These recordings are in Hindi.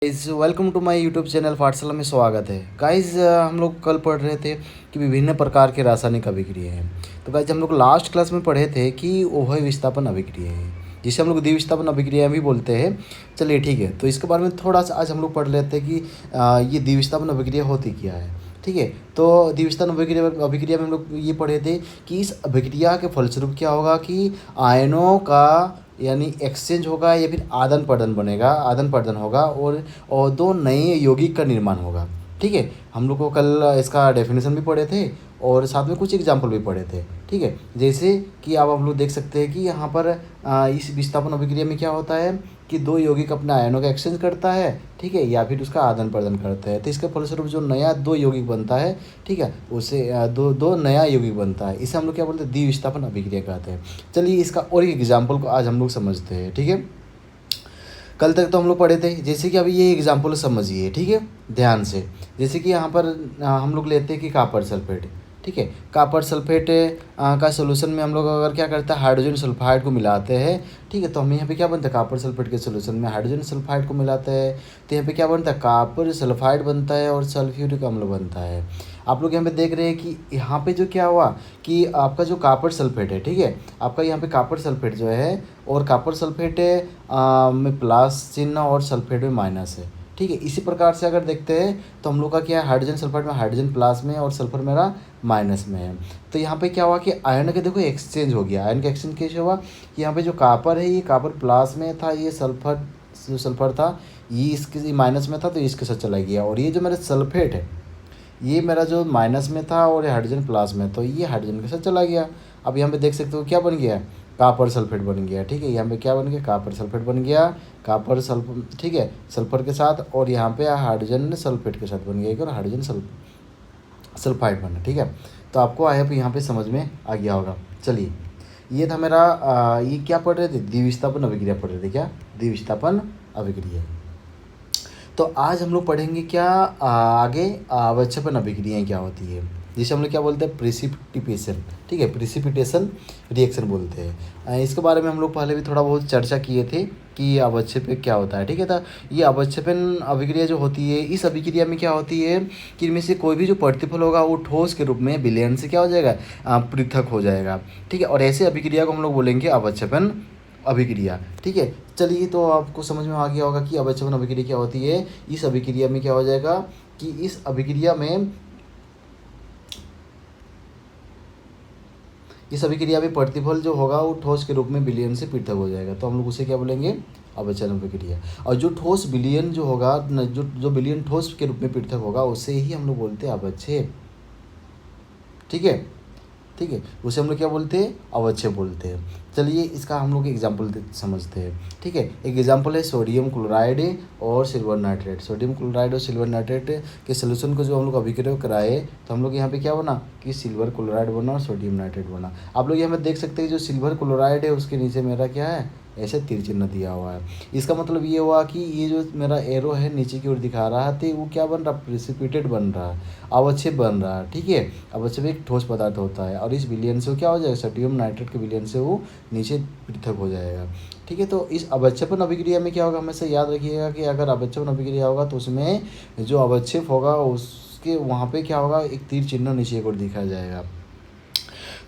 Guys welcome to my YouTube channel Pathshala में स्वागत है। गाइज हम लोग कल पढ़ रहे थे कि विभिन्न प्रकार के रासायनिक अभिक्रिया हैं। तो गाइज हम लोग लास्ट क्लास में पढ़े थे कि उभय विस्थापन अभिक्रिया है, जिसे हम लोग द्विविस्थापन अभिक्रिया भी बोलते हैं। चलिए ठीक है, तो इसके बारे में थोड़ा सा आज हम लोग पढ़ लेते हैं कि ये द्विविस्थापन अभिक्रिया होती क्या है। ठीक है, तो द्विविस्थापन अभिक्रिया में हम लोग ये पढ़े थे कि इस अभिक्रिया के फलस्वरूप क्या होगा कि आयनों का यानी एक्सचेंज होगा या फिर आदान प्रदान बनेगा, आदान प्रदान होगा और दो नए यौगिक का निर्माण होगा। ठीक है, हम लोग को कल इसका डेफिनेशन भी पढ़े थे और साथ में कुछ एग्जाम्पल भी पढ़े थे। ठीक है, जैसे कि अब हम लोग देख सकते हैं कि यहाँ पर इस विस्थापन अभिक्रिया में क्या होता है कि दो यौगिक अपने आयनों का एक्सचेंज करता है, ठीक है, या फिर उसका आदान प्रदान करता है। तो इसके फलस्वरूप जो नया दो यौगिक बनता है, ठीक है, उसे दो नया यौगिक बनता है। इसे हम लोग क्या बोलते हैं, द्विविस्थापन अभिक्रिया कहते हैं। चलिए इसका और एक एग्जाम्पल को आज हम लोग समझते हैं। ठीक है, कल तक तो हम लोग पढ़े थे, जैसे कि अभी ये एग्जाम्पल समझिए, ठीक है, ध्यान से। जैसे कि यहाँ पर हम लोग लेते हैं कि कॉपर सल्फेट, ठीक है, कॉपर सल्फेट का सोल्यूशन में हम लोग अगर क्या करते हैं, हाइड्रोजन सल्फाइड को मिलाते हैं। ठीक है, तो हमें यहाँ पे क्या बनता है, कॉपर सल्फेट के सोल्यूशन में हाइड्रोजन सल्फाइड को मिलाते हैं तो यहाँ पे क्या बनता है, कॉपर सल्फाइड बनता है और सल्फ्यूरिक अम्ल बनता है। आप लोग यहाँ पे देख रहे हैं कि यहाँ पे जो क्या हुआ कि आपका जो कॉपर सल्फेट है, ठीक है, आपका यहाँ पे कॉपर सल्फेट जो है और कॉपर सल्फेट में प्लस चिन्ह और सल्फेट में माइनस है। ठीक है, इसी प्रकार से अगर देखते हैं तो हम लोग का क्या है, हाइड्रोजन सल्फाइड में हाइड्रोजन प्लस में और सल्फर मेरा माइनस में है। तो यहाँ पे क्या हुआ कि आयन का देखो एक्सचेंज हो गया। आयन का एक्सचेंज कैसे हुआ कि यहाँ पे जो कॉपर है ये कॉपर प्लस में था, ये सल्फर जो सल्फर था ये इसके माइनस में था तो इसके साथ चला गया, और ये जो मेरा सल्फेट है ये मेरा जो माइनस में था और ये हाइड्रोजन प्लस में, तो ये हाइड्रोजन के साथ चला गया। अब यहाँ पे देख सकते हो क्या बन गया, कॉपर सल्फेट बन गया। ठीक है, यहाँ पे क्या बन गया, कॉपर सल्फेट बन गया, कॉपर सल्फर, ठीक है, सल्फर के साथ, और यहाँ पे हाइड्रोजन सल्फेट के साथ बन गया और हाइड्रोजन सल्फाइड बना। ठीक है, तो आपको आया पे यहाँ पे समझ में आ गया होगा। चलिए, ये था मेरा ये क्या पढ़ रहे थे, द्विविस्थापन अभिक्रिया पढ़ रहे थे, क्या द्विविस्थापन अभिक्रिया। तो आज हम लोग पढ़ेंगे क्या आगे अवक्षेपण अभिक्रियाएँ क्या होती है, जिसे हम लोग क्या बोलते हैं, प्रिसिपिटेशन। ठीक है, प्रिसिपिटेशन रिएक्शन बोलते हैं। इसके बारे में हम लोग पहले भी थोड़ा बहुत चर्चा किए थे कि अवक्षेपण क्या होता है। ठीक है, तो ये अवक्षेपण अभिक्रिया जो होती है, इस अभिक्रिया में क्या होती है कि इनमें से कोई भी जो प्रतिफल होगा वो ठोस के रूप में विलयन से क्या हो जाएगा, पृथक हो जाएगा। ठीक है, और ऐसे अभिक्रिया को हम लोग बोलेंगे अवक्षेपण अभिक्रिया। ठीक है, चलिए, तो आपको समझ में आ गया होगा कि अवक्षेपण अभिक्रिया क्या होती है। इस अभिक्रिया में क्या हो जाएगा कि इस अभिक्रिया में प्रतिफल जो होगा वो ठोस के रूप में विलयन से पृथक हो जाएगा, तो हम लोग उसे क्या बोलेंगे, अवक्षेपण अभिक्रिया। और जो ठोस विलयन जो होगा, जो विलयन ठोस के रूप में पृथक होगा उसे ही हम लोग बोलते हैं अवक्षेप। ठीक है, ठीक है, उसे हम लोग क्या बोलते हैं, अवक्षेप बोलते हैं। चलिए इसका हम लोग एग्जाम्पल समझते हैं। ठीक है, एक एग्जाम्पल है सोडियम क्लोराइड और सिल्वर नाइट्रेट। सोडियम क्लोराइड और सिल्वर नाइट्रेट के सोल्यूशन को जो हम लोग अभिक्रिया कराए तो हम लोग यहाँ पे क्या बना कि सिल्वर क्लोराइड बना और सोडियम नाइट्रेट बना। आप लोग यहाँ पे देख सकते हैं जो सिल्वर क्लोराइड है उसके नीचे मेरा क्या है, ऐसे तीर चिन्ह दिया हुआ है। इसका मतलब ये हुआ कि ये जो मेरा एरो है नीचे की ओर दिखा रहा है तो वो क्या बन रहा, प्रेसिपिटेट बन रहा है, अवक्षेप बन रहा है। ठीक है, अवक्षेप एक ठोस पदार्थ होता है और इस विलयन से वो क्या हो जाएगा, सोडियम नाइट्रेट के विलयन से वो नीचे पृथक हो जाएगा। ठीक है, तो इस अवक्षेपण अभिक्रिया में क्या होगा, हमेशा याद रखिएगा कि अगर अवक्षेपण अभिक्रिया होगा तो उसमें जो अवक्षेप होगा उसके वहाँ पे क्या होगा, एक तीर चिन्ह नीचे की ओर दिखाया जाएगा।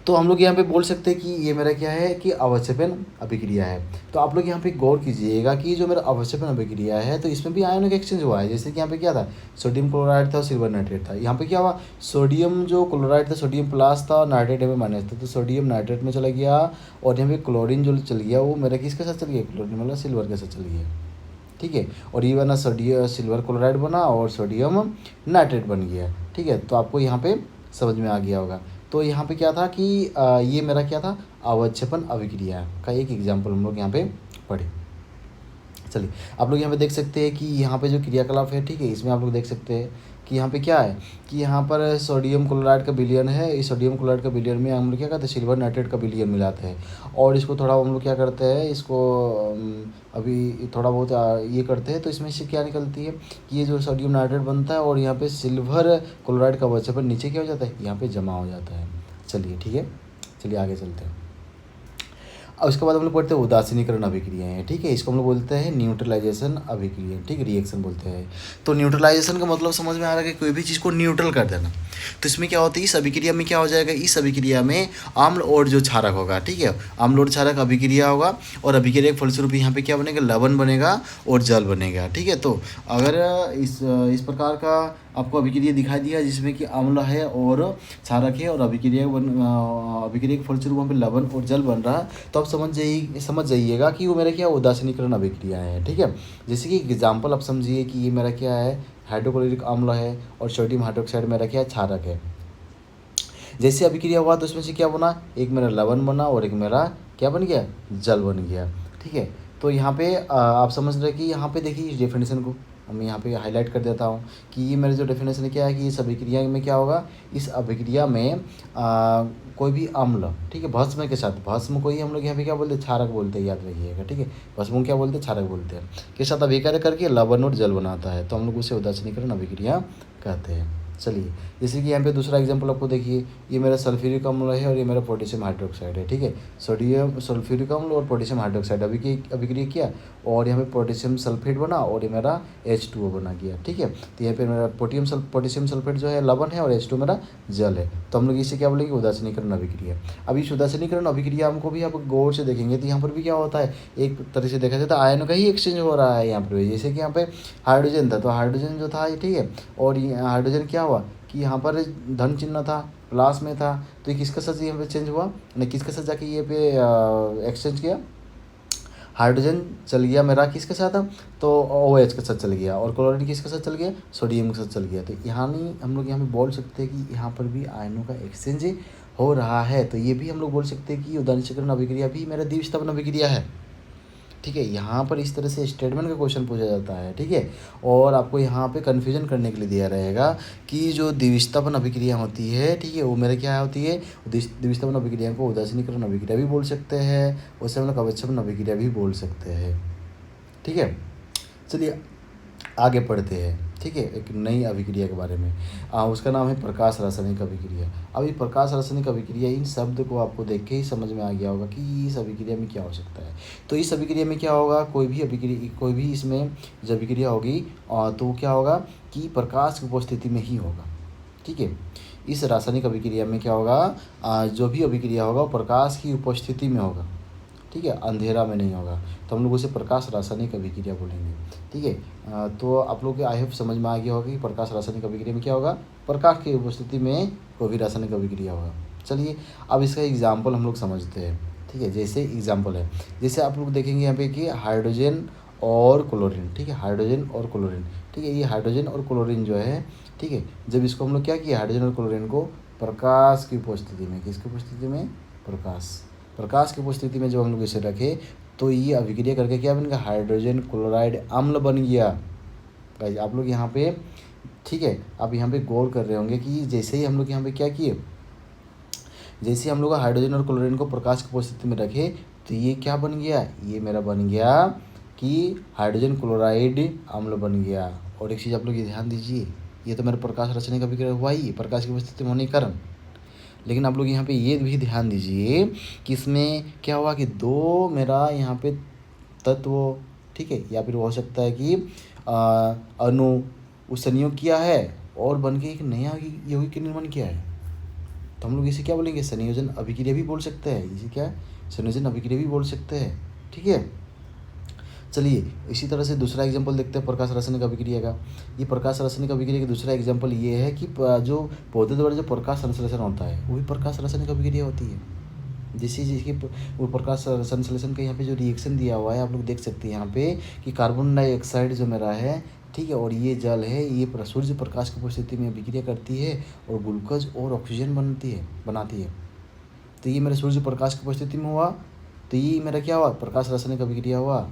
तो हम लोग यहाँ पे बोल सकते हैं कि ये मेरा क्या है कि अवक्षेपण अभिक्रिया है। तो आप लोग यहाँ पे गौर कीजिएगा कि जो मेरा अवक्षेपण अभिक्रिया है तो इसमें भी आयनों का एक्सचेंज हुआ है। जैसे कि यहाँ पे क्या था, सोडियम क्लोराइड था और सिल्वर नाइट्रेट था। यहाँ पे क्या हुआ, सोडियम जो क्लोराइड था सोडियम प्लस था और नाइट्रेट में माइनस था, तो सोडियम नाइट्रेट में चला गया और यहाँ पे क्लोरीन जो चल गया वो मेरा किसके साथ चल गया, क्लोरीन मतलब सिल्वर के साथ चल गया। ठीक है, और ये बना सोडियम सिल्वर क्लोराइड बना और सोडियम नाइट्रेट बन गया। ठीक है, तो आपको यहाँ पे समझ में आ गया होगा। तो यहाँ पे क्या था कि ये मेरा क्या था, अवक्षेपण अभिक्रिया का एक एग्जाम्पल हम लोग यहाँ पे पढ़े। चलिए, आप लोग यहाँ पे देख सकते हैं कि यहाँ पे जो क्रियाकलाप है, ठीक है, इसमें आप लोग देख सकते हैं कि यहाँ पे क्या है कि यहाँ पर सोडियम क्लोराइड का विलयन है। इस सोडियम क्लोराइड का विलयन में हम लोग क्या करते हैं, सिल्वर नाइट्रेट का विलयन मिलाते हैं और इसको थोड़ा हम लोग क्या करते हैं, इसको अभी थोड़ा बहुत ये करते हैं तो इसमें से क्या निकलती है कि ये जो सोडियम नाइट्रेट बनता है और यहाँ पे सिल्वर क्लोराइड का अवक्षेपण नीचे क्या हो जाता है, यहाँ पे जमा हो जाता है। चलिए ठीक है, चलिए आगे चलते हैं। और उसके बाद हम लोग पढ़ते हैं उदासीनीकरण अभिक्रियाएं, ठीक है। इसको हम लोग बोलते हैं न्यूट्रलाइजेशन अभिक्रिया, ठीक है, रिएक्शन बोलते हैं। तो न्यूट्रलाइजेशन का मतलब समझ में आ रहा है कि कोई भी चीज़ को न्यूट्रल कर देना। तो इसमें क्या होता है, इस अभिक्रिया में क्या हो जाएगा, इस अभिक्रिया में अम्ल और जो क्षारक होगा, ठीक है, अम्ल और क्षारक अभिक्रिया होगा और अभिक्रिया के फलस्वरूप यहाँ पे क्या बनेगा, लवण बनेगा और जल बनेगा, ठीक है। तो अगर इस प्रकार का आपको अभिक्रिया दिखाई दिया जिसमें कि अम्ल है और क्षारक है और अभिक्रिया के फलस्वरूप वहाँ पे लवण और जल बन रहा है, तो आप समझ जाइएगा कि वो मेरा क्या उदासीनीकरण अभिक्रिया है, ठीक है। जैसे कि एग्जाम्पल आप समझिए कि ये मेरा क्या है, हाइड्रोक्लोरिक अम्ल है और सोडियम हाइड्रोक्साइड मेरा क्या है, क्षारक है। जैसे अभिक्रिया हुआ तो उसमें से क्या बना, एक मेरा लवण बना और एक मेरा क्या बन गया, जल बन गया, ठीक है। तो यहाँ पे आप समझ रहे कि यहाँ पे देखिए इस डेफिनेशन को मैं यहाँ पे हाईलाइट कर देता हूँ कि ये मेरे जो डेफिनेशन क्या है कि इस अभिक्रिया में क्या होगा, इस अभिक्रिया में कोई भी अम्ल, ठीक है, भस्म के साथ, भस्म को ही हम लोग यहाँ पे क्या बोलते हैं, क्षारक बोलते हैं, याद रखिएगा, ठीक है। भस्म को क्या बोलते हैं, क्षारक बोलते हैं, के साथ अभिक्रिया करके लवण और जल बनाता है, तो हम लोग उसे उदासीनीकरण अभिक्रिया कहते हैं। चलिए, जैसे कि यहाँ पे दूसरा एग्जांपल आपको देखिए, ये मेरा सल्फ्यूरिक अम्ल है और ये मेरा पोटेशियम हाइड्रोक्साइड है, ठीक है। सोडियम सल्फ्यूरिक अम्ल और पोटेशियम हाइड्रोक्साइड अभिक्रिया किया और यहाँ पे पोटेशियम सल्फेट बना और ये मेरा H2O बना गया, ठीक है। तो यहाँ पे मेरा पोटेशियम सल्फेट जो है लवण है और H2 मेरा जल है, तो हम लोग इसे क्या बोलेंगे, उदासीनीकरण अभिक्रिया। अब इस उदासीनीकरण अभिक्रिया हमको भी आप गौर से देखेंगे तो यहाँ पर भी क्या होता है, एक तरह से देखा जाए तो आयनों का ही एक्सचेंज हो रहा है यहाँ पर भी। जैसे कि यहाँ पे हाइड्रोजन था, तो हाइड्रोजन जो था, ठीक है, और ये हाइड्रोजन क्या हुआ कि यहाँ पर धन चिन्ह था, प्लस में था, तो ये किसका साथ यहाँ पे चेंज हुआ, नहीं किसके साथ जाके ये पे एक्सचेंज किया, हाइड्रोजन चल गया मेरा किसके साथ, तो OH के साथ चल गया, और क्लोरीन किसके साथ चल गया, सोडियम के साथ चल गया। तो यहाँ नहीं हम लोग यहाँ पे बोल सकते हैं कि यहाँ पर भी आयनों का एक्सचेंज हो रहा है, तो ये भी हम लोग बोल सकते हैं कि उदासीनीकरण अभिक्रिया भी मेरा द्विस्थापन अभिक्रिया है, ठीक है। यहाँ पर इस तरह से स्टेटमेंट का क्वेश्चन पूछा जाता है, ठीक है। और आपको यहाँ पे कन्फ्यूजन करने के लिए दिया रहेगा कि जो द्विस्थापन अभिक्रिया होती है, ठीक है, वो मेरे क्या होती है, द्विस्थापन अभिक्रिया को उदासीनीकरण अभिक्रिया भी बोल सकते हैं, उसे हम लोग अवक्षेपण अभिक्रिया भी बोल सकते हैं, ठीक है। चलिए आगे पढ़ते हैं, ठीक है, एक नई अभिक्रिया के बारे में। उसका नाम है प्रकाश रासायनिक अभिक्रिया। अब ये प्रकाश रासायनिक अभिक्रिया, इन शब्द को आपको देख के ही समझ में आ गया होगा कि इस अभिक्रिया में क्या हो सकता है। तो इस अभिक्रिया में क्या होगा, कोई भी इसमें जब अभिक्रिया होगी तो क्या होगा कि प्रकाश की उपस्थिति में ही होगा, ठीक है। इस रासायनिक अभिक्रिया में क्या होगा, जो भी अभिक्रिया होगा प्रकाश की उपस्थिति में होगा, ठीक है, अंधेरा में नहीं होगा, तो हम लोग उसे प्रकाश रासायनिक अभिक्रिया बोलेंगे, ठीक है। तो आप लोग के आई होप समझ में आ गया होगा कि प्रकाश रासायनिक अभिक्रिया में क्या होगा, प्रकाश की उपस्थिति में कोई भी रासायनिक अभिक्रिया होगा। चलिए अब इसका एग्जाम्पल हम लोग समझते हैं, ठीक है। जैसे एग्जाम्पल है, जैसे आप लोग देखेंगे यहाँ पे कि हाइड्रोजन और क्लोरीन, ठीक है, हाइड्रोजन और क्लोरीन, ठीक है, ये हाइड्रोजन और क्लोरीन जो है, ठीक है, जब इसको हम लोग क्या किया, हाइड्रोजन और क्लोरीन को प्रकाश की उपस्थिति में, किसकी उपस्थिति में, प्रकाश की उपस्थिति में जब हम लोग इसे रखे तो ये अभिक्रिया करके क्या बन गया, हाइड्रोजन क्लोराइड अम्ल बन गया। गाइस आप लोग यहाँ पे, ठीक है, आप यहाँ पे गौर कर रहे होंगे कि जैसे ही हम लोग यहाँ पे क्या किए, जैसे हम लोग हाइड्रोजन और क्लोरीन को प्रकाश की उपस्थिति में रखे तो ये क्या बन गया, ये मेरा बन गया कि हाइड्रोजन क्लोराइड अम्ल बन गया। और एक चीज़ आप लोग ये ध्यान दीजिए, ये तो मेरा प्रकाश रासायनिक अभिक्रिया हुआ ही प्रकाश की उपस्थिति में होने के कारण, लेकिन आप लोग यहाँ पे ये भी ध्यान दीजिए कि इसमें क्या हुआ कि दो मेरा यहाँ पे तत्व, ठीक है, या फिर हो सकता है कि अणु उस संयोग किया है और बन के एक नया यौगिक का निर्माण किया है, तो हम लोग इसे क्या बोलेंगे, संयोजन अभिक्रिया भी बोल सकते हैं, इसे क्या संयोजन अभिक्रिया भी बोल सकते हैं, ठीक है। चलिए इसी तरह से दूसरा एग्जांपल देखते हैं प्रकाश रासायनिक अभिक्रिया का। ये प्रकाश रासायनिक अभिक्रिया का दूसरा एग्जांपल ये है कि जो पौधे द्वारा जो प्रकाश संश्लेषण होता है वो भी प्रकाश रासायनिक अभिक्रिया होती है। जैसे जिसकी वो प्रकाश संश्लेषण का यहाँ पे जो रिएक्शन दिया हुआ है आप लोग देख सकते हैं यहाँ पे कि कार्बन डाइऑक्साइड जो मेरा है, ठीक है, और ये जल है, ये सूर्य प्रकाश की उपस्थिति में अभिक्रिया करती है और ग्लूकोज और ऑक्सीजन बनाती है। तो ये मेरा सूर्य प्रकाश की उपस्थिति में हुआ, तो ये मेरा क्या हुआ, प्रकाश रासायनिक अभिक्रिया हुआ,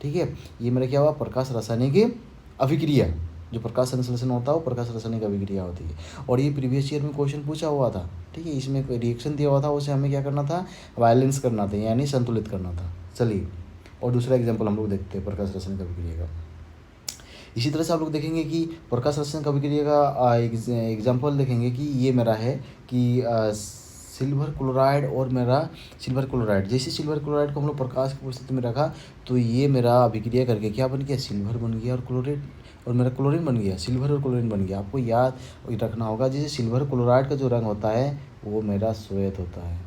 ठीक है। ये मेरा क्या हुआ, प्रकाश रासायनिक अभिक्रिया, जो प्रकाश संश्लेषण होता है वो प्रकाश रासायनिक अभिक्रिया होती है। और ये प्रीवियस ईयर में क्वेश्चन पूछा हुआ था, ठीक है, इसमें कोई रिएक्शन दिया हुआ था, उसे हमें क्या करना था, बैलेंस करना था, यानी संतुलित करना था। चलिए और दूसरा एग्जाम्पल हम लोग देखते हैं प्रकाश रासायनिक अभिक्रिया का। इसी तरह से आप लोग देखेंगे कि प्रकाश रासायनिक अभिक्रिया का एग्जाम्पल देखेंगे कि ये मेरा है कि सिल्वर क्लोराइड और मेरा सिल्वर क्लोराइड, जैसे सिल्वर क्लोराइड को हम लोग प्रकाश की उपस्थिति में रखा तो ये मेरा अभिक्रिया करके क्या बन गया, सिल्वर बन गया और क्लोरीन, और मेरा क्लोरीन बन गया, सिल्वर और क्लोरीन बन गया। आपको याद रखना होगा, जैसे सिल्वर क्लोराइड का जो रंग होता है वो मेरा श्वेत होता है।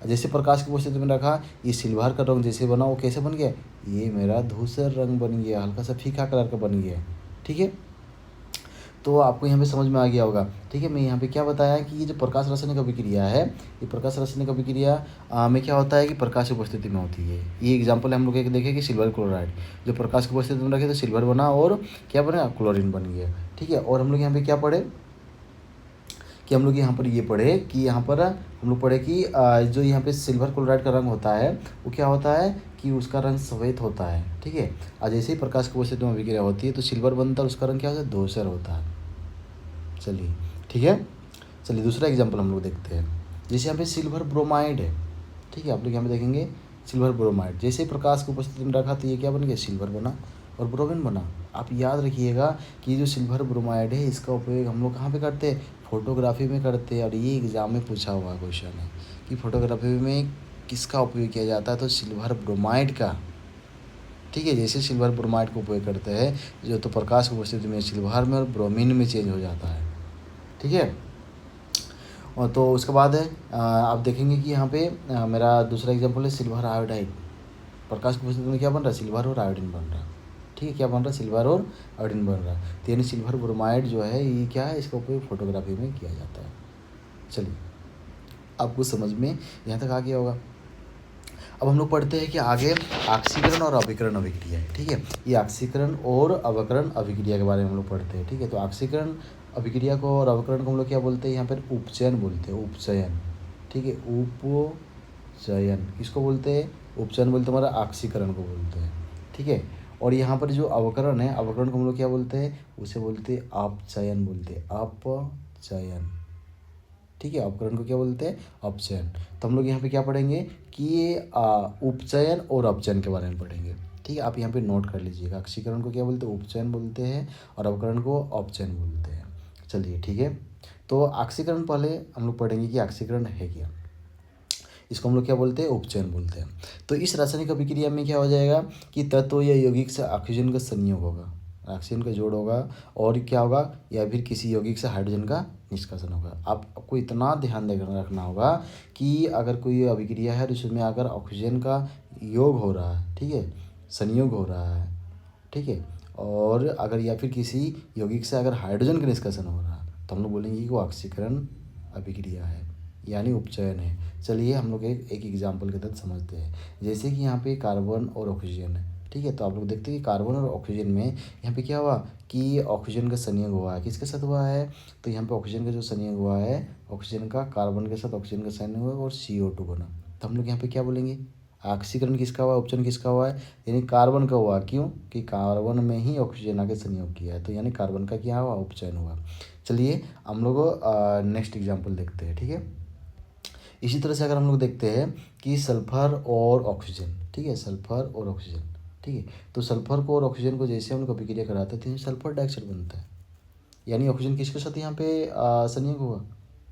जैसे प्रकाश की उपस्थिति में रखा, ये सिल्वर का रंग जैसे बना वो कैसे बन गया, ये मेरा धूसर रंग बन गया, हल्का सा फीका कलर का बन गया। ठीक है, तो आपको यहाँ पे समझ में आ गया होगा। ठीक है, मैं यहाँ पे क्या बताया कि ये जो प्रकाश रासायनिक अभिक्रिया है, ये प्रकाश रासायनिक अभिक्रिया में क्या होता है कि प्रकाश की उपस्थिति में होती है। ये एग्जांपल हम लोग एक देखे कि सिल्वर क्लोराइड, जो प्रकाश की उपस्थिति में रखे तो सिल्वर बना और क्या बना, क्लोरीन बन गया। ठीक है, और हम लोग यहाँ पे क्या पढ़े कि हम लोग यहाँ पर ये पढ़े कि यहाँ पर हम लोग पढ़े कि जो यहाँ पे सिल्वर क्लोराइड का रंग होता है वो क्या होता है कि उसका रंग श्वेत होता है। ठीक है, और जैसे ही प्रकाश की उपस्थिति में अभिक्रिया होती है तो सिल्वर बनता है, उसका रंग क्या होता है, धूसर होता है। चलिए ठीक है, चलिए दूसरा एग्जांपल हम लोग देखते हैं। जैसे यहाँ पे सिल्वर ब्रोमाइड है। ठीक है, आप लोग यहाँ पे देखेंगे सिल्वर ब्रोमाइड, जैसे ही प्रकाश की उपस्थिति में रखा तो ये क्या बन गया, सिल्वर बना और ब्रोमीन बना। आप याद रखिएगा कि जो सिल्वर ब्रोमाइड है इसका उपयोग हम लोग कहाँ पे करते हैं, फोटोग्राफी में करते हैं। और ये एग्जाम में पूछा हुआ क्वेश्चन है कि फोटोग्राफी में किसका उपयोग किया जाता है, तो सिल्वर ब्रोमाइड का। ठीक है, जैसे सिल्वर ब्रोमाइड का उपयोग करते हैं जो तो प्रकाश की उपस्थिति में सिल्वर में और ब्रोमीन में चेंज हो जाता है। ठीक है, और तो उसके बाद आप देखेंगे कि यहाँ पे मेरा दूसरा एग्जांपल है सिल्वर आयोडाइड। प्रकाश की उपस्थिति में क्या बन रहा है, सिल्वर और आयोडीन बन रहा है। ठीक है, क्या बन रहा है, सिल्वर और आयोडीन बन रहा है। तो यानी सिल्वर ब्रोमाइड जो है ये क्या है, इसका उपयोग फोटोग्राफी में किया जाता है। चलिए, आपको समझ में यहाँ तक आ गया होगा। अब हम लोग पढ़ते हैं कि आगे ऑक्सीकरण और अभिकरण अभिक्रिया है। ठीक है, ये ऑक्सीकरण और अवकरण अभिक्रिया के बारे में हम लोग पढ़ते हैं। ठीक है, तो ऑक्सीकरण अभिक्रिया को और अवकरण को हम लोग क्या बोलते हैं, यहाँ पर उपचयन बोलते हैं, उपचयन। ठीक है, उपचयन किसको बोलते हैं, उपचयन बोलते हैं, हमारा ऑक्सीकरण को बोलते हैं। ठीक है, और यहाँ पर जो अवकरण है, अवकरण को हम लोग क्या बोलते हैं, उसे बोलते हैं अपचयन, बोलते हैं अपचयन। ठीक है, अपकरण को क्या बोलते हैं, अपचयन। तो हम लोग यहाँ पे क्या पढ़ेंगे कि ये उपचयन और अपचयन के बारे में पढ़ेंगे। ठीक है, आप यहाँ पे नोट कर लीजिएगा, ऑक्सीकरण को क्या बोलते हैं, उपचयन बोलते हैं, और अपकरण को अपचयन बोलते हैं। चलिए ठीक है, तो ऑक्सीकरण पहले हम लोग पढ़ेंगे कि ऑक्सीकरण है क्या, इसको हम लोग क्या बोलते हैं, उपचयन बोलते हैं। तो इस रासायनिक अभिक्रिया में क्या हो जाएगा कि तत्व या यौगिक से ऑक्सीजन का संयोग होगा, ऑक्सीजन का जोड़ होगा, और क्या होगा, या फिर किसी यौगिक से हाइड्रोजन का निष्कासन होगा। आपको इतना ध्यान रखना होगा कि अगर कोई अभिक्रिया है तो उसमें अगर ऑक्सीजन का योग हो रहा है, ठीक है, संयोग हो रहा है, ठीक है, और अगर या फिर किसी यौगिक से अगर हाइड्रोजन का निष्कासन हो रहा है तो हम लोग बोलेंगे कि वो ऑक्सीकरण अभिक्रिया है, यानी उपचयन है। चलिए हम लोग एक एग्जाम्पल के तहत समझते हैं। जैसे कि यहाँ पे कार्बन और ऑक्सीजन है। ठीक है, तो आप लोग देखते हैं कि कार्बन और ऑक्सीजन में यहाँ पे क्या हुआ कि ऑक्सीजन का संयोग हुआ है, किसके साथ हुआ है, तो यहाँ पे ऑक्सीजन का जो संयोग हुआ है, ऑक्सीजन का कार्बन के साथ ऑक्सीजन का संयोग हुआ और CO2 बना। तो हम लोग यहाँ पे क्या बोलेंगे, ऑक्सीकरण किसका हुआ, उपचयन किसका हुआ है, यानी कार्बन का हुआ। क्यों कि कार्बन में ही ऑक्सीजन आके संयोग किया है, तो यानी कार्बन का क्या हुआ, उपचयन हुआ। चलिए हम लोग नेक्स्ट एग्जाम्पल देखते हैं। ठीक है, इसी तरह से अगर हम लोग देखते हैं कि सल्फर और ऑक्सीजन, ठीक है, सल्फर और ऑक्सीजन, ठीक है, तो सल्फर को और ऑक्सीजन को जैसे हम लोग अभिक्रिया कराते हैं तो सल्फर डाइऑक्साइड बनता है। यानी ऑक्सीजन किसके साथ यहाँ पे संयोग हुआ,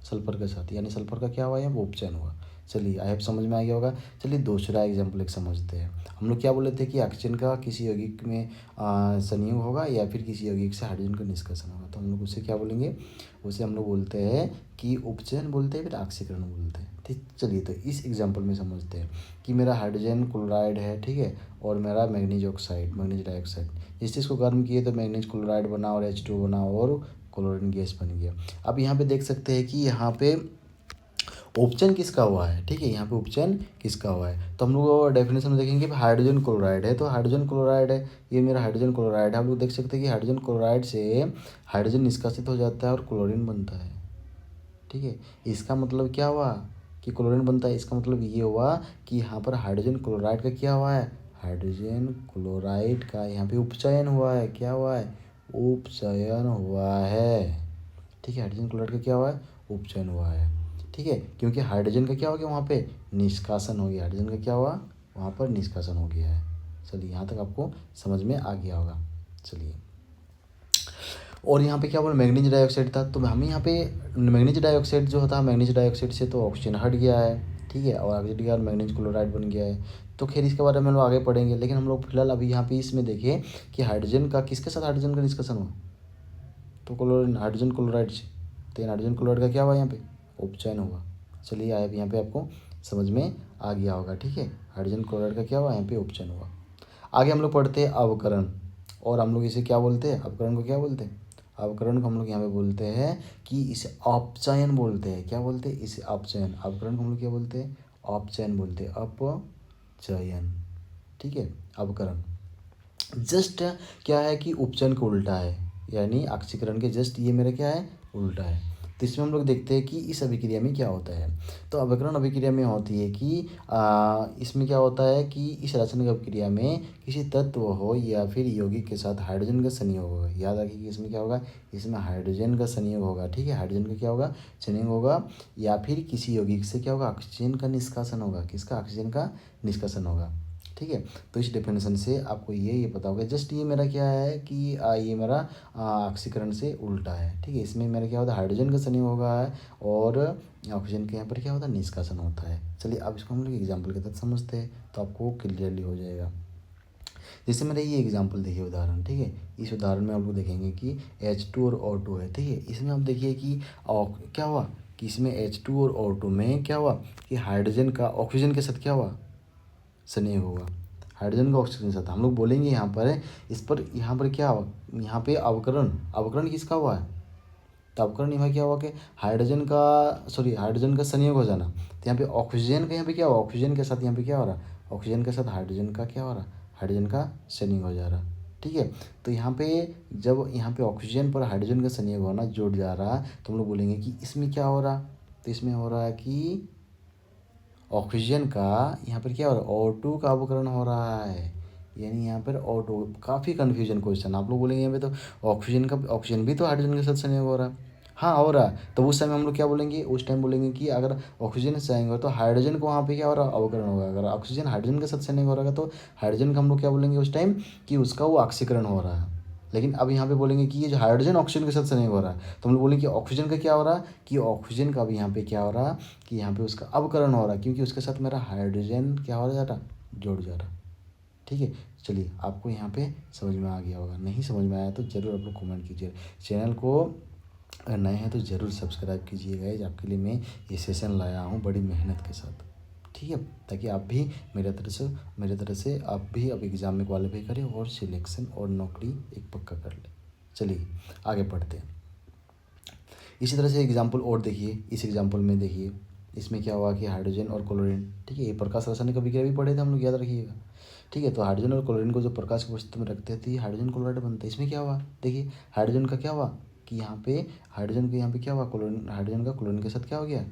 सल्फर के साथ, यानी सल्फर का क्या हुआ है, वो उपचयन हुआ। चलिए आई होप समझ में आ गया होगा। चलिए दूसरा एग्जाम्पल एक समझते हैं। हम लोग क्या बोले थे कि ऑक्सीजन का किसी यौगिक में संयोग होगा या फिर किसी यौगिक से हाइड्रोजन का निष्कासन होगा, तो हम लोग उसे क्या बोलेंगे, उसे हम लोग बोलते हैं कि उपचयन बोलते हैं, फिर ऑक्सीकरण बोलते हैं। ठीक, चलिए तो इस एग्जाम्पल में समझते हैं कि मेरा हाइड्रोजन क्लोराइड है, ठीक है, और मेरा मैग्नीज ऑक्साइड, मैग्नीज डाइऑक्साइड, इस चीज़ को गर्म किए तो मैग्नीज क्लोराइड बना और H2 बना और क्लोरीन गैस बन गया। अब यहाँ पे देख सकते हैं कि यहाँ पे उपचयन किसका हुआ है, ठीक है, यहाँ पे उपचयन किसका हुआ है, तो हम लोग डेफिनेशन में देखेंगे हाइड्रोजन क्लोराइड है, तो हाइड्रोजन क्लोराइड है, ये मेरा हाइड्रोजन क्लोराइड है। आप लोग देख सकते हैं कि हाइड्रोजन क्लोराइड से हाइड्रोजन निष्कासित हो जाता है और क्लोरीन बनता है। ठीक है, इसका मतलब क्या हुआ कि क्लोरीन बनता है, इसका मतलब ये हुआ कि यहाँ पर हाइड्रोजन क्लोराइड का क्या हुआ है, हाइड्रोजन क्लोराइड का यहाँ पे उपचयन हुआ है। क्या हुआ है, उपचयन हुआ है। ठीक है, हाइड्रोजन क्लोराइड का क्या हुआ है, उपचयन हुआ है। ठीक है, क्योंकि हाइड्रोजन का क्या हो गया, वहाँ पे निष्कासन हो गया, हाइड्रोजन का क्या हुआ, वहाँ पर निष्कासन हो गया है। चलिए यहाँ तक आपको समझ में आ गया होगा। चलिए और यहाँ पे क्या बोला, मैग्नीज डाइऑक्साइड था, तो हमें यहाँ पे मैग्नीज डाइऑक्साइड जो था, मैग्नीज डाइऑक्साइड से तो ऑक्सीजन हट गया है, ठीक है, और आगे हट गया और मैग्नीज क्लोराइड बन गया है। तो खैर इसके बारे में हम लोग आगे पढ़ेंगे, लेकिन हम लोग फिलहाल अभी यहाँ पे इसमें देखें कि हाइड्रोजन का किसके साथ हाइड्रोजन का निष्कर्षण हुआ, तो क्लोरीन, हाइड्रोजन क्लोराइड से। तो हाइड्रोजन क्लोराइड का क्या हुआ यहाँ पे, उपचयन हुआ। चलिए आया यहाँ पे आपको समझ में आ गया होगा, ठीक है। हाइड्रोजन क्लोराइड का क्या हुआ, यहाँ पे उपचयन हुआ। आगे हम लोग पढ़ते हैं अवकरण, और हम लोग इसे क्या बोलते हैं, अवकरण को क्या बोलते हैं, अवकरण को हम लोग यहाँ पे बोलते हैं कि इसे अपचयन बोलते हैं। क्या बोलते हैं, इसे अपचयन। अवकरण को हम लोग क्या बोलते हैं, अपचयन बोलते हैं, अपचयन, ठीक है, अवकरण। जस्ट क्या है कि उपचयन का उल्टा है, यानी ऑक्सीकरण के जस्ट ये मेरा क्या है, उल्टा है। तो इसमें हम लोग देखते हैं कि इस अभिक्रिया में क्या होता है। तो अवकरण अभिक्रिया में होती है कि इसमें क्या होता है कि इस रासायनिक अभिक्रिया में किसी तत्व हो या फिर यौगिक के साथ हाइड्रोजन का संयोग होगा। याद रखिए कि इसमें क्या होगा, इसमें हाइड्रोजन का संयोग होगा, ठीक है, हाइड्रोजन का क्या होगा, संयोग होगा, या फिर किसी यौगिक से क्या होगा, ऑक्सीजन का निष्कासन होगा। किसका, ऑक्सीजन का निष्कासन होगा, ठीक है। तो इस डेफिनेशन से आपको ये पता होगा। जस्ट ये मेरा क्या है कि ये मेरा ऑक्सीकरण से उल्टा है, ठीक है। इसमें मेरा क्या होता है, हाइड्रोजन का संयोग होगा है और ऑक्सीजन के यहाँ पर क्या होता है, निष्कासन होता है। चलिए अब इसको हम लोग एग्जाम्पल के तहत समझते हैं, तो आपको क्लियरली हो जाएगा। जैसे मेरा ये एग्जाम्पल देखिए, उदाहरण, ठीक है। इस उदाहरण में आप लोग देखेंगे कि H2 और O2 है, ठीक है। इसमें आप देखिए कि क्या हुआ कि इसमें H2 और O2 में क्या हुआ कि हाइड्रोजन का ऑक्सीजन के साथ क्या हुआ, संयोग होगा। हाइड्रोजन का ऑक्सीजन के साथ हम लोग बोलेंगे यहाँ पर, इस पर यहाँ पर क्या हुआ, यहाँ पे अवकरण, अवकरण किसका हुआ है, तो अवकरण यहाँ क्या हुआ कि हाइड्रोजन का संयोग हो जाना। तो यहाँ पे ऑक्सीजन का यहाँ पे क्या हुआ, ऑक्सीजन के साथ यहाँ पे क्या हो रहा, ऑक्सीजन के साथ हाइड्रोजन का क्या हो रहा, हाइड्रोजन का संयोग हो जा रहा, ठीक है। तो यहाँ पे जब यहाँ पे ऑक्सीजन पर हाइड्रोजन का संयोग होना जुड़ जा रहा, तो हम लोग बोलेंगे कि इसमें क्या हो रहा, तो इसमें हो रहा है कि ऑक्सीजन का यहाँ पर क्या हो रहा है, O2 का अवकरण हो रहा है, यानी यहाँ पर O2। काफ़ी कन्फ्यूजन क्वेश्चन, आप लोग बोलेंगे यहाँ पे तो ऑक्सीजन भी तो हाइड्रोजन के साथ संयोग हो रहा है। हाँ हो रहा है, तो उस समय हम लोग क्या बोलेंगे, उस टाइम बोलेंगे कि अगर ऑक्सीजन से संयोग हो तो हाइड्रोजन को वहाँ पे क्या हो रहा है, अवकरण होगा। अगर ऑक्सीजन हाइड्रोजन के साथ संयोग हो रहा है तो हाइड्रोजन का हम लोग क्या बोलेंगे उस टाइम, कि उसका वो ऑक्सीकरण हो रहा है। लेकिन अब यहाँ पे बोलेंगे कि ये जो हाइड्रोजन ऑक्सीजन के साथ संयोग हो रहा है, तो हम लोग बोलेंगे कि ऑक्सीजन का क्या हो रहा है, कि ऑक्सीजन का भी यहाँ पे क्या हो रहा है, कि यहाँ पे उसका अवकरण हो रहा है, क्योंकि उसके साथ मेरा हाइड्रोजन क्या हो जा रहा, जुड़ जा रहा, ठीक है। चलिए आपको यहाँ पे समझ में आ गया होगा, नहीं समझ में आया तो ज़रूर आप लोग कमेंट कीजिए। चैनल को अगर नए हैं तो ज़रूर सब्सक्राइब कीजिएगा, आपके लिए मैं ये सेशन लाया हूँ बड़ी मेहनत के साथ, ठीक है, ताकि आप भी मेरे तरह से आप भी अब एग्ज़ाम में क्वालिफाई करें और सिलेक्शन और नौकरी एक पक्का कर लें। चलिए आगे बढ़ते हैं। इसी तरह से एग्जाम्पल और देखिए, इस एग्जाम्पल में देखिए इसमें क्या हुआ कि हाइड्रोजन और क्लोरीन, ठीक है, ये प्रकाश रासायनिक अभिक्रिया भी पढ़े थे हम लोग, याद रखिएगा, ठीक है। तो हाइड्रोजन और क्लोरीन को जो प्रकाश की उपस्थिति में रखते हैं तो ये हाइड्रोजन क्लोराइड बनता है। इसमें क्या हुआ, देखिए हाइड्रोजन का क्या हुआ कि यहाँ पे हाइड्रोजन के यहाँ पे क्या हुआ, क्लोरीन, हाइड्रोजन का क्लोरीन के साथ क्या हो गया,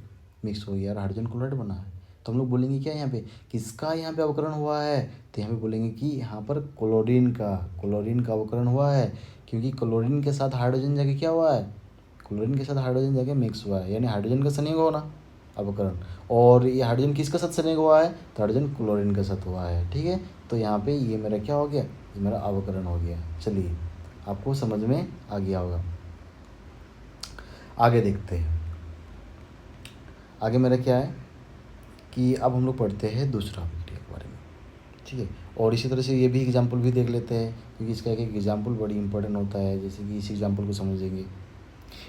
मिक्स हो गया और हाइड्रोजन क्लोराइड बना है। तो हम लोग बोलेंगे क्या यहाँ पे, किसका यहाँ पे अवकरण हुआ है, तो यहाँ पे बोलेंगे कि यहाँ पर क्लोरीन का अवकरण हुआ है, क्योंकि क्लोरीन के साथ हाइड्रोजन जगह क्या हुआ है, क्लोरीन के साथ हाइड्रोजन जगह मिक्स हुआ है, यानी हाइड्रोजन का संयोग होना, अवकरण। और ये हाइड्रोजन किसके साथ संयोग हुआ है, तो हाइड्रोजन क्लोरीन के साथ हुआ है, ठीक है। तो यहाँ पे ये मेरा क्या हो गया, ये मेरा अवकरण हो गया। चलिए आपको समझ में आ गया होगा। आगे देखते हैं, आगे मेरा क्या है कि अब हम लोग पढ़ते हैं दूसरा अभिक्रिया के बारे में, ठीक है। और इसी तरह से ये भी एग्जाम्पल भी देख लेते हैं, क्योंकि इसका एक एग्जाम्पल बड़ी इंपॉर्टेंट होता है। जैसे कि इस एग्जाम्पल को समझेंगे,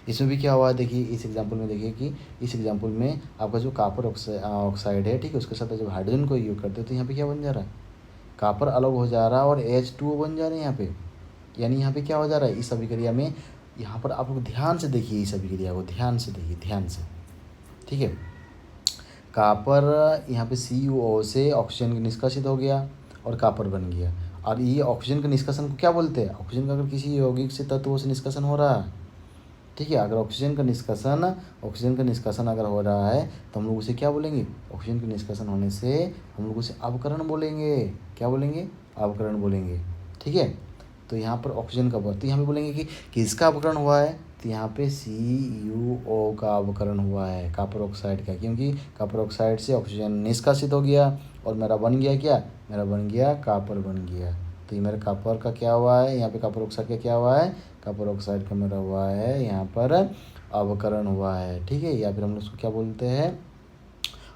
इसमें भी क्या हुआ है, देखिए इस एग्जाम्पल में देखिए कि इस एग्जाम्पल में आपका जो कॉपर ऑक्साइड है, ठीक है, उसके साथ जब हाइड्रोजन को यूज करते हैं तो यहाँ पे क्या बन जा रहा है, कॉपर अलग हो जा रहा है और H2O बन जा रहे हैं यहाँ पे। यानी यहाँ पे क्या हो जा रहा है इस अभिक्रिया में, यहाँ पर आप लोग ध्यान से देखिए, इस अभिक्रिया को ध्यान से देखिए, ध्यान से, ठीक है। कॉपर यहाँ पे CuO से ऑक्सीजन निष्कासित हो गया और कॉपर बन गया। और ये ऑक्सीजन के निष्कासन को क्या बोलते हैं, ऑक्सीजन का अगर किसी यौगिक से तत्वों से निष्कासन हो रहा है, ठीक है, अगर ऑक्सीजन का निष्कासन अगर हो रहा है तो हम लोग उसे क्या बोलेंगे, ऑक्सीजन के निष्कासन होने से हम लोग उसे अवकरण बोलेंगे। क्या बोलेंगे, अवकरण बोलेंगे, ठीक है। तो यहाँ पर ऑक्सीजन का तो यहाँ पे बोलेंगे कि किसका अवकरण हुआ है, तो यहाँ पे CuO का अवकरण हुआ है, कॉपर ऑक्साइड का, क्योंकि कॉपर ऑक्साइड से ऑक्सीजन निष्कासित हो गया और मेरा बन गया क्या, मेरा बन गया कॉपर बन गया। तो ये मेरा कॉपर का क्या हुआ है, यहाँ पे कॉपर ऑक्साइड का क्या हुआ है, कॉपर ऑक्साइड का मेरा हुआ है यहाँ पर अवकरण हुआ है, ठीक है, या फिर हम लोग उसको क्या बोलते हैं,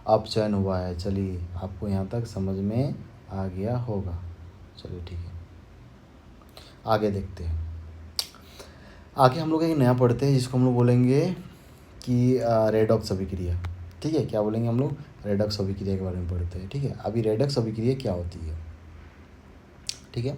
अपचयन हुआ है। चलिए आपको यहाँ तक समझ में आ गया होगा। चलिए ठीक है, आगे देखते हैं। आगे हम लोग एक नया पढ़ते हैं जिसको हम लोग बोलेंगे कि रेडॉक्स अभिक्रिया। ठीक है, क्या बोलेंगे हम लोग, रेडॉक्स अभिक्रिया के बारे में पढ़ते हैं। ठीक है, अभी रेडॉक्स अभिक्रिया क्या होती है, ठीक है।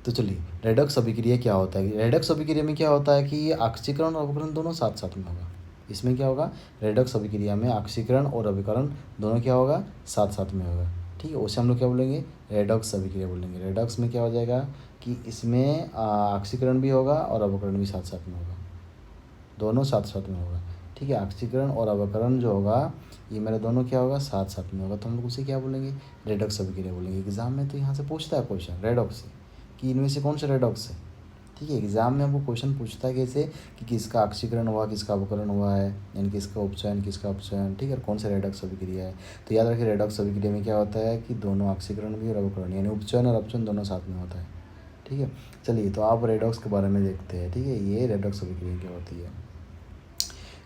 तो चलिए रेडॉक्स अभिक्रिया क्या होता है। रेडॉक्स अभिक्रिया में क्या होता है कि ऑक्सीकरण और अवकरण दोनों साथ साथ में होगा। इसमें क्या होगा, रेडॉक्स अभिक्रिया में ऑक्सीकरण और अभिकरण दोनों क्या होगा, साथ साथ में होगा। ठीक है, उसे हम लोग क्या बोलेंगे, रेडॉक्स अभिक्रिया बोलेंगे। रेडॉक्स में क्या हो जाएगा कि इसमें ऑक्सीकरण भी होगा और अवकरण भी साथ साथ में होगा, दोनों साथ साथ में होगा। ठीक है, ऑक्सीकरण और अवकरण जो होगा ये मेरा दोनों क्या होगा, साथ साथ में होगा। तो हम लोग उसे क्या बोलेंगे, रेडॉक्स अभिक्रिया बोलेंगे। एग्जाम में तो यहाँ से पूछता है क्वेश्चन रेडॉक्स से कि इनमें से कौन सा रेडॉक्स है। ठीक है, एग्जाम में हमको क्वेश्चन पूछता है कैसे कि किसका ऑक्सीकरण हुआ, किसका अवकरण हुआ है, यानी किसका उपचयन, किसका अपचयन, ठीक है, कौन सा रेडॉक्स अभिक्रिया है। तो याद रखिए रेडॉक्स अभिक्रिया में क्या होता है कि दोनों ऑक्सीकरण भी और अवकरण यानी उपचयन और अपचयन दोनों साथ में होता है। ठीक है, चलिए तो आप रेडॉक्स के बारे में देखते हैं। ठीक है, ये रेडॉक्स अभिक्रिया क्या होती है।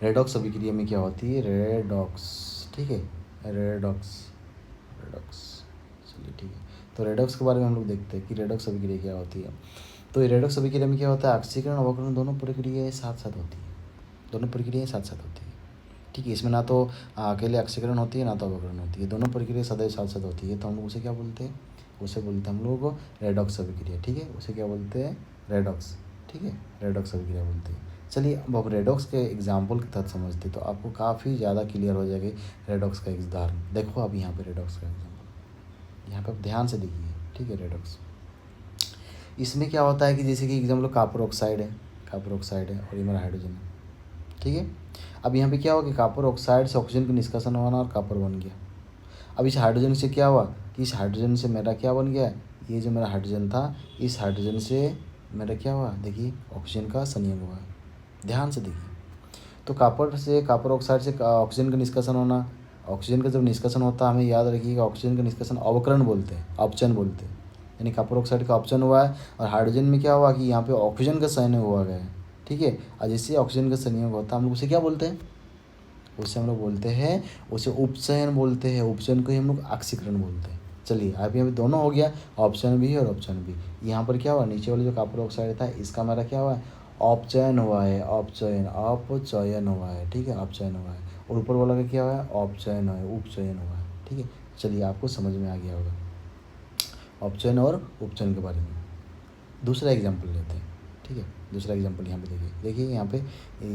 रेडॉक्स अभिक्रिया में क्या होती है, रेडॉक्स, ठीक है, रेडॉक्स, रेडॉक्स। चलिए ठीक है, तो रेडॉक्स के बारे में हम लोग देखते हैं कि रेडॉक्स अभिक्रिया क्या होती है। तो ये रेडॉक्स अभिक्रिया में क्या होता है, ऑक्सीकरण अवकरण दोनों प्रक्रियाएं साथ साथ होती है, दोनों प्रक्रियाएं साथ साथ होती है। ठीक है, इसमें ना तो अकेले ऑक्सीकरण होती है ना तो अवकरण होती है, दोनों प्रक्रिया सदैव साथ साथ होती है। तो हम लोग उसे क्या बोलते हैं, उसे बोलते हैं हम लोग रेडॉक्स अभिक्रिया। ठीक है, उसे क्या बोलते हैं, रेडॉक्स। ठीक है, रेडॉक्स अभिक्रिया बोलते हैं। चलिए अब आप रेडॉक्स के एग्जाम्पल के तहत समझते तो आपको काफ़ी ज़्यादा क्लियर हो जाएगी रेडॉक्स का एक उदाहरण। देखो अब यहाँ पे रेडॉक्स का एग्जाम्पल, यहाँ पे आप ध्यान से देखिए। ठीक है, रेडॉक्स इसमें क्या होता है कि जैसे कि एग्जाम्पल कॉपर ऑक्साइड है, कॉपर ऑक्साइड है और ये मेरा हाइड्रोजन है। ठीक है, अब यहाँ पे क्या हुआ कि कॉपर ऑक्साइड से ऑक्सीजन का निष्कासन होना और कॉपर बन गया। अब इस हाइड्रोजन से क्या हुआ कि इस हाइड्रोजन से मेरा क्या बन गया, ये जो मेरा हाइड्रोजन था इस हाइड्रोजन से मेरा क्या हुआ, देखिए ऑक्सीजन का संयोग हुआ। ध्यान से देखिए, तो कॉपर से कॉपर ऑक्साइड से ऑक्सीजन का निष्कासन होना, ऑक्सीजन का जब निष्कासन होता है हमें याद रखिएगा ऑक्सीजन का निष्कासन अवकरण बोलते हैं, अपचयन बोलते हैं, यानी कॉपर ऑक्साइड का अपचयन हुआ है। और हाइड्रोजन में क्या हुआ कि यहाँ पे ऑक्सीजन का संयोग हुआ गया है। ठीक है, और जैसे ऑक्सीजन का संयोग होता है हम लोग उसे क्या बोलते हैं, उसे हम लोग बोलते हैं, उसे उपचयन बोलते हैं। उपचयन को ही हम लोग ऑक्सीकरण बोलते हैं। चलिए अब यहाँ पे दोनों हो गया, ऑप्शन भी और ऑप्शन भी। यहाँ पर क्या हुआ, नीचे वाले जो कॉपर ऑक्साइड था इसका हमारा क्या हुआ है, अपचयन हुआ है, अपचयन, अपचयन हुआ है। ठीक है, अपचयन हुआ है। और ऊपर वाला का क्या हुआ है, अपचयन हुआ है, उपचयन हुआ है। ठीक है, चलिए आपको समझ में आ गया होगा अपचयन और उपचयन के बारे में। दूसरा एग्जाम्पल लेते हैं। ठीक है, दूसरा एग्जाम्पल यहाँ पे देखिए, देखिए यहाँ पे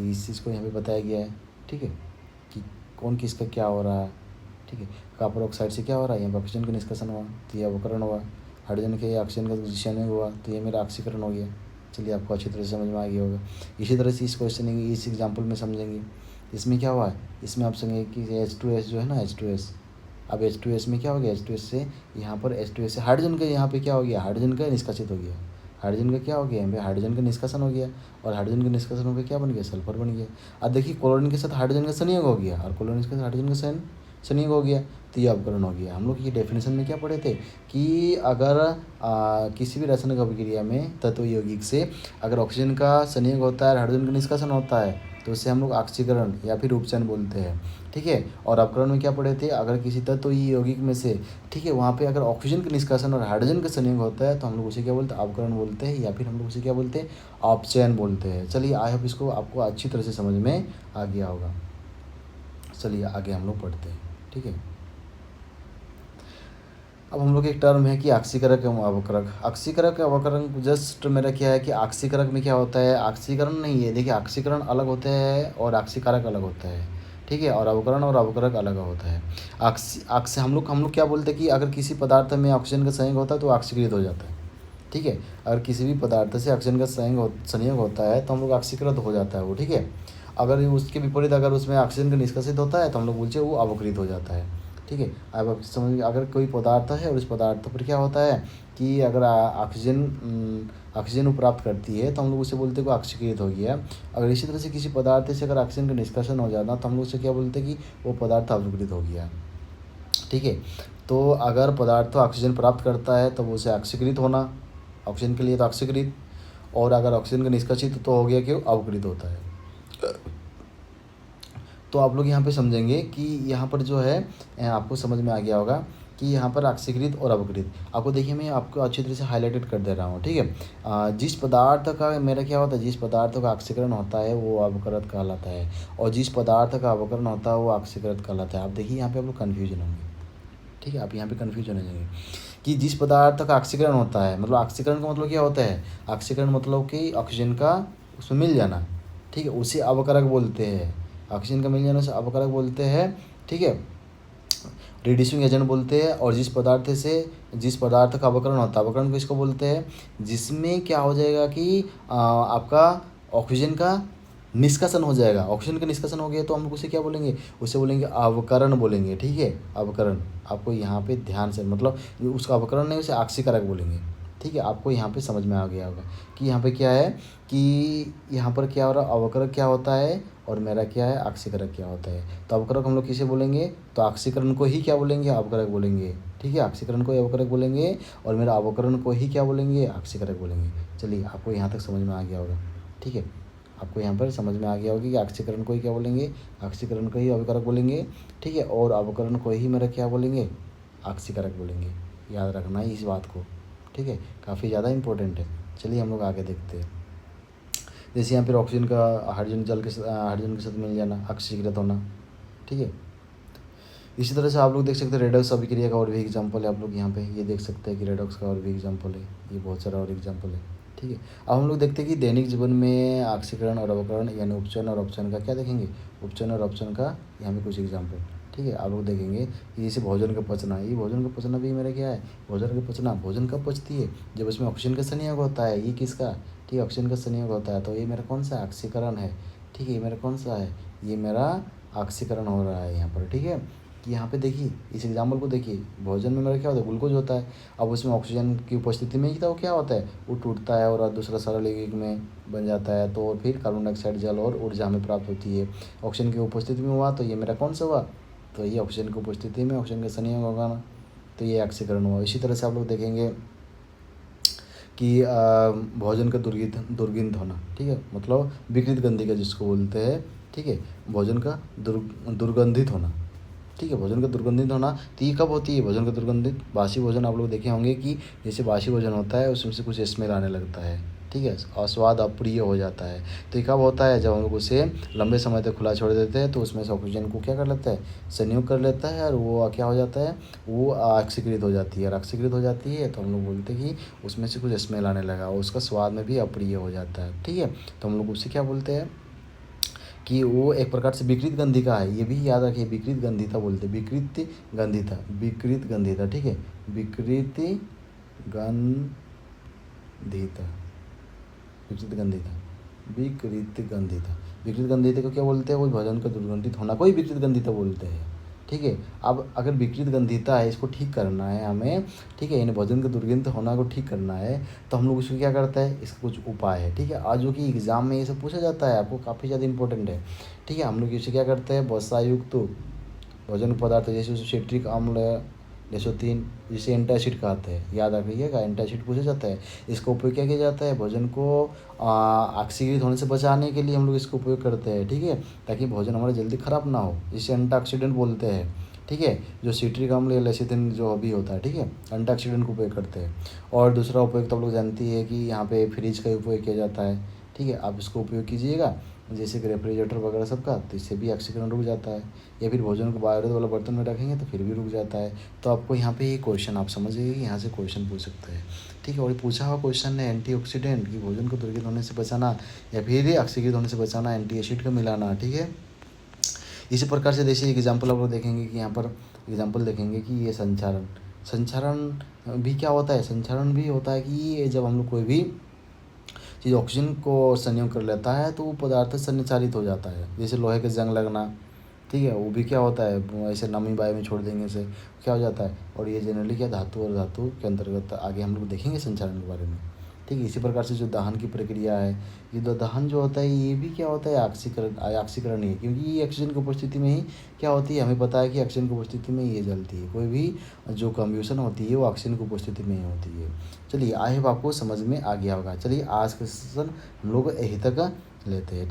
इस चीज़ को यहाँ पे बताया गया है। ठीक है, कि कौन किसका क्या हो रहा है। ठीक है, कॉपर ऑक्साइड से क्या हो रहा है, यहाँ पर ऑक्सीजन का निष्कासन हुआ तो ये अवकरण हुआ, हाइड्रोजन के ऑक्सीजन का संयोग हुआ तो ये मेरा ऑक्सीकरण हो गया। चलिए आपको अच्छी तरह से समझ में आ गया होगा। इसी तरह से इस क्वेश्चन इस एग्जाम्पल में समझेंगे। इसमें क्या हुआ है, इसमें आप समझेंगे कि H2S जो है ना, H2S, अब H2S में क्या हो गया, H2S से यहाँ पर H2S से हाइड्रोजन का यहाँ पे क्या हो गया, हाइड्रोजन का निष्कासित हो गया। हाइड्रोजन का क्या हो गया, यहाँ पे हाइड्रोजन का निष्कासन हो गया और हाइड्रोजन का निष्कासन होकर क्या बन गया, सल्फर बन गया। अब देखिए क्लोरीन के साथ हाइड्रोजन का संयोग हो गया और क्लोरीन के साथ हाइड्रोजन का संयोग हो गया तो ये अवकरण हो गया। हम लोग ये डेफिनेशन में क्या पढ़े थे कि अगर किसी भी रासायनिक अभिक्रिया में तत्व यौगिक से अगर ऑक्सीजन का संयोग होता है, हाइड्रोजन का निष्कासन होता है तो उसे हम लोग ऑक्सीकरण या फिर उपचयन बोलते हैं। ठीक है, और अवकरण में क्या पढ़े थे, अगर किसी तत्व यौगिक में से, ठीक है, वहाँ पे अगर ऑक्सीजन का निष्कासन और हाइड्रोजन का संयोग होता है तो हम लोग उसे क्या बोलते हैं, अवकरण बोलते हैं, या फिर हम लोग उसे क्या बोलते हैं, अपचयन बोलते हैं। चलिए आई होप इसको आपको अच्छी तरह से समझ में आ गया होगा। चलिए आगे हम लोग पढ़ते हैं। ठीक है, अब हम लोग एक टर्म है कि ऑक्सीकरक एवं अवकरक। ऑक्सीकरक अवकरक जस्ट मेरा क्या है कि ऑक्सीकरक में क्या होता है, ऑक्सीकरण नहीं है, देखिए ऑक्सीकरण अलग होते हैं और ऑक्सीकारक अलग होता है। ठीक है, और अवकरण और अवकरक अलग होता है। हम लोग क्या बोलते हैं कि अगर किसी पदार्थ में ऑक्सीजन का संयोग होता है तो ऑक्सीकृत हो जाता है। ठीक है, अगर किसी भी पदार्थ से ऑक्सीजन का संयोग होता है तो हम लोग ऑक्सीकृत हो जाता है वो। ठीक है, अगर उसके विपरीत अगर उसमें ऑक्सीजन का निष्कासित होता है तो हम लोग बोलते हैं वो अवकृत हो जाता है। ठीक है, अब आप समझ, अगर कोई पदार्थ है और उस पदार्थ पर क्या होता है कि अगर ऑक्सीजन प्राप्त करती है तो हम लोग उसे बोलते हैं कि ऑक्सीकृत हो गया। अगर इसी तरह से किसी पदार्थ से अगर ऑक्सीजन का निष्कासन हो जाता तो हम लोग उसे क्या बोलते हैं कि वो पदार्थ अवकृत हो गया। ठीक है, तो अगर पदार्थ ऑक्सीजन प्राप्त करता है तो वो उसे ऑक्सीकृत होना, ऑक्सीजन के लिए तो ऑक्सीकृत, और अगर ऑक्सीजन का निष्कासित तो हो गया कि अवकृत होता है। तो आप लोग यहाँ पे समझेंगे कि यहाँ पर जो है आपको समझ में आ गया होगा कि यहाँ पर ऑक्सीकृत और अवकृत। आपको देखिए मैं आपको अच्छी तरह से हाईलाइटेड कर दे रहा हूँ, ठीक है। जिस पदार्थ का मेरा क्या होता है, जिस पदार्थ का ऑक्सीकरण होता है वो अवकृत कहलाता है, और जिस पदार्थ का अवकरण होता है वो ऑक्सीकृत कहलाता है। आप देखिए यहाँ पे आप लोग कन्फ्यूजन होंगे, ठीक है, आप यहाँ पे कन्फ्यूजन हो जाएंगे कि जिस पदार्थ का ऑक्सीकरण होता है, मतलब ऑक्सीकरण का मतलब क्या होता है, ऑक्सीकरण मतलब कि ऑक्सीजन का उसमें मिल जाना, ठीक है, उसे अवकरक बोलते हैं। ऑक्सीजन का मिल जाने से अवकरक बोलते हैं, ठीक है, रिड्यूसिंग एजेंट बोलते हैं। और जिस पदार्थ का अवकरण होता है, अवकरण को इसको बोलते हैं जिसमें क्या हो जाएगा कि आपका ऑक्सीजन का निष्कासन हो जाएगा। ऑक्सीजन का निष्कासन हो गया तो हम उसे क्या बोलेंगे, उसे बोलेंगे अवकरण बोलेंगे, ठीक है, अवकरण। आपको यहाँ पे ध्यान से, मतलब उसका अवकरण नहीं, उसे ऑक्सीकारक बोलेंगे, ठीक है। आपको यहाँ पे समझ में आ गया होगा कि यहाँ पे क्या है, कि यहाँ पर क्या हो रहा है, अवकरक क्या होता है और मेरा क्या है, ऑक्सीकारक क्या होता है। तो अवकरक हम लोग किसे बोलेंगे, तो ऑक्सीकरण को ही क्या बोलेंगे, अवकरक बोलेंगे, ठीक है, ऑक्सीकरण को ही अवकरक बोलेंगे, और मेरा अवकरण को ही क्या बोलेंगे, ऑक्सीकारक बोलेंगे। चलिए आपको यहाँ तक समझ में आ गया होगा, ठीक है। आपको यहाँ पर समझ में आ गया होगा कि ऑक्सीकरण को ही क्या बोलेंगे, ऑक्सीकरण को ही अवकरक बोलेंगे, ठीक है, और अवकरण को ही मेरा क्या बोलेंगे, ऑक्सीकारक बोलेंगे। याद रखना है इस बात को, ठीक है, काफ़ी ज़्यादा इंपॉर्टेंट है। चलिए हम लोग आगे देखते हैं। जैसे यहाँ पर ऑक्सीजन का हाइड्रोजन के साथ मिल जाना, ऑक्सीकृत होना, ठीक है। इसी तरह से आप लोग देख सकते हैं रेडॉक्स अभिक्रिया का और भी एग्जाम्पल है। आप लोग यहाँ पे ये देख सकते हैं कि रेडॉक्स का और भी एग्जाम्पल है, ये बहुत सारा और एग्जाम्पल है, ठीक है। अब हम लोग देखते हैं कि दैनिक जीवन में ऑक्सीकरण और अवकरण यानी उपचयन और अपचयन का क्या देखेंगे, उपचयन और अपचयन का यहाँ पे कुछ एग्जाम्पल, ठीक है। आप लोग देखेंगे कि जैसे भोजन का पचना, ये भोजन का पचना भी मेरा क्या है, भोजन का पचना, भोजन कब पचती है, जब उसमें ऑक्सीजन का संयोग होता है। ये किसका, ठीक है, ऑक्सीजन का संयोग होता है। तो ये मेरा कौन सा ऑक्सीकरण है, ठीक है, ये मेरा कौन सा है, ये मेरा ऑक्सीकरण हो रहा है यहाँ पर, ठीक है। कि यहाँ पे देखिए इस एग्जाम्पल को देखिए, भोजन में मेरा क्या होता है, ग्लूकोज होता है। अब उसमें ऑक्सीजन की उपस्थिति में क्या वो क्या होता है, वो टूटता है और दूसरा सरल यौगिक में बन जाता है, तो और फिर कार्बन डाइऑक्साइड जल और ऊर्जा हमें प्राप्त होती है। ऑक्सीजन की उपस्थिति में हुआ तो ये मेरा कौन सा हुआ, तो ये ऑक्सीजन की उपस्थिति में ऑक्सीजन का संयोग होगा ना, तो ये ऑक्सीकरण हुआ। इसी तरह से आप लोग देखेंगे कि भोजन का दुर्गंध होना, ठीक है, मतलब विकृत गंधी का जिसको बोलते हैं, ठीक है, भोजन का दुर्गंधित होना, ठीक है, भोजन का दुर्गंधित होना। तो ये कब होती है भोजन का दुर्गंधित, बासी भोजन आप लोग देखे होंगे कि जैसे बासी भोजन होता है उसमें से कुछ स्मेल आने लगता है, ठीक है, और स्वाद अप्रिय हो जाता है। तो ये कब होता है, जब हम लोग उसे लंबे समय तक खुला छोड़ देते हैं तो उसमें से ऑक्सीजन को क्या कर लेता है, संयोग कर लेता है, और वो क्या हो जाता है, वो ऑक्सीकृत हो जाती है। और ऑक्सीकृत हो जाती है तो हम लोग बोलते हैं कि उसमें से कुछ स्मेल आने लगा और उसका स्वाद में भी अप्रिय हो जाता है, ठीक है। तो हम लोग उसे क्या बोलते हैं कि वो एक प्रकार से विकृत गंधिका है। ये भी याद रखिए, विकृत गंधिता बोलते, विकृत गंधिता, विकृत गंधिता, ठीक है, विकृत गंधिता, विकृत गंधिता, विकृत गंधिता, विकृत गंधिता को क्या बोलते हैं, वो भोजन का दुर्गंधित होना को ही विकृत गंधिता बोलते हैं, ठीक है। अब अगर विकृत गंधिता है, इसको ठीक करना है हमें, ठीक है, यानी भोजन का दुर्गंध होना को ठीक करना है, तो हम लोग उसको क्या करते हैं, इसका कुछ उपाय है, ठीक है। आज जो कि एग्जाम में ये सब पूछा जाता है, आपको काफ़ी ज़्यादा इंपॉर्टेंट है, ठीक है। हम लोग इसे क्या करते हैं, वसायुक्त भोजन पदार्थ जैसे सिट्रिक अम्ल, लेसोथीन, जिसे एंटासिड कहते हैं, याद रखिएगा, एंटासिड पूछा जाता है। इसका उपयोग क्या किया जाता है, भोजन को ऑक्सीकृत होने से बचाने के लिए हम लोग इसका उपयोग करते हैं, ठीक है, ताकि भोजन हमारा जल्दी ख़राब ना हो, इसे एंटाऑक्सीडेंट बोलते हैं, ठीक है। जो सिट्रिक अम्ल या लेसिथिन जो अभी होता है, ठीक है, एंटाऑक्सीडेंट का उपयोग करते हैं। और दूसरा उपयोग तो आप लोग जानती है कि यहाँ पे फ्रिज का उपयोग किया जाता है, ठीक है, आप इसको उपयोग कीजिएगा जैसे कि रेफ्रिजरेटर वगैरह सबका, तो इससे भी ऑक्सीकरण रुक जाता है। या फिर भोजन को बायोरेज वाला बर्तन में रखेंगे तो फिर भी रुक जाता है। तो आपको यहाँ पे ये क्वेश्चन आप समझिए कि यहाँ से क्वेश्चन पूछ सकते हैं, ठीक है। और पूछा हुआ क्वेश्चन है एंटीऑक्सीडेंट की भोजन को दुर्गंधित होने से बचाना या फिर ऑक्सीकृत होने से बचाना, एंटी एसिड का मिलाना, ठीक है। इसी प्रकार से जैसे एग्जाम्पल आप लोग देखेंगे कि यहाँ पर एग्जाम्पल देखेंगे कि ये संचारण, संचारण भी क्या होता है, संचारण भी होता है कि जब हम लोग कोई भी चीज़ ऑक्सीजन को संयोग कर लेता है तो वो पदार्थ संचारित हो जाता है। जैसे लोहे के जंग लगना, ठीक है, वो भी क्या होता है, ऐसे नमी वायु में छोड़ देंगे से क्या हो जाता है। और ये जनरली क्या धातु और धातु के अंतर्गत आगे हम लोग देखेंगे संचारण के बारे में, ठीक है, इसी प्रकार से जो दहन की प्रक्रिया है, ये दहन जो होता है ये भी क्या होता है, ऑक्सीकरण ही है, क्योंकि ये ऑक्सीजन की उपस्थिति में ही क्या होती है, हमें पता है कि ऑक्सीजन की उपस्थिति में ये जलती है। कोई भी जो कंबेशन होती है वो ऑक्सीजन की उपस्थिति में ही होती है। चलिए, आई होप आपको समझ में आ गया होगा। चलिए, आज का सेशन हम लोग यहीं तक लेते हैं।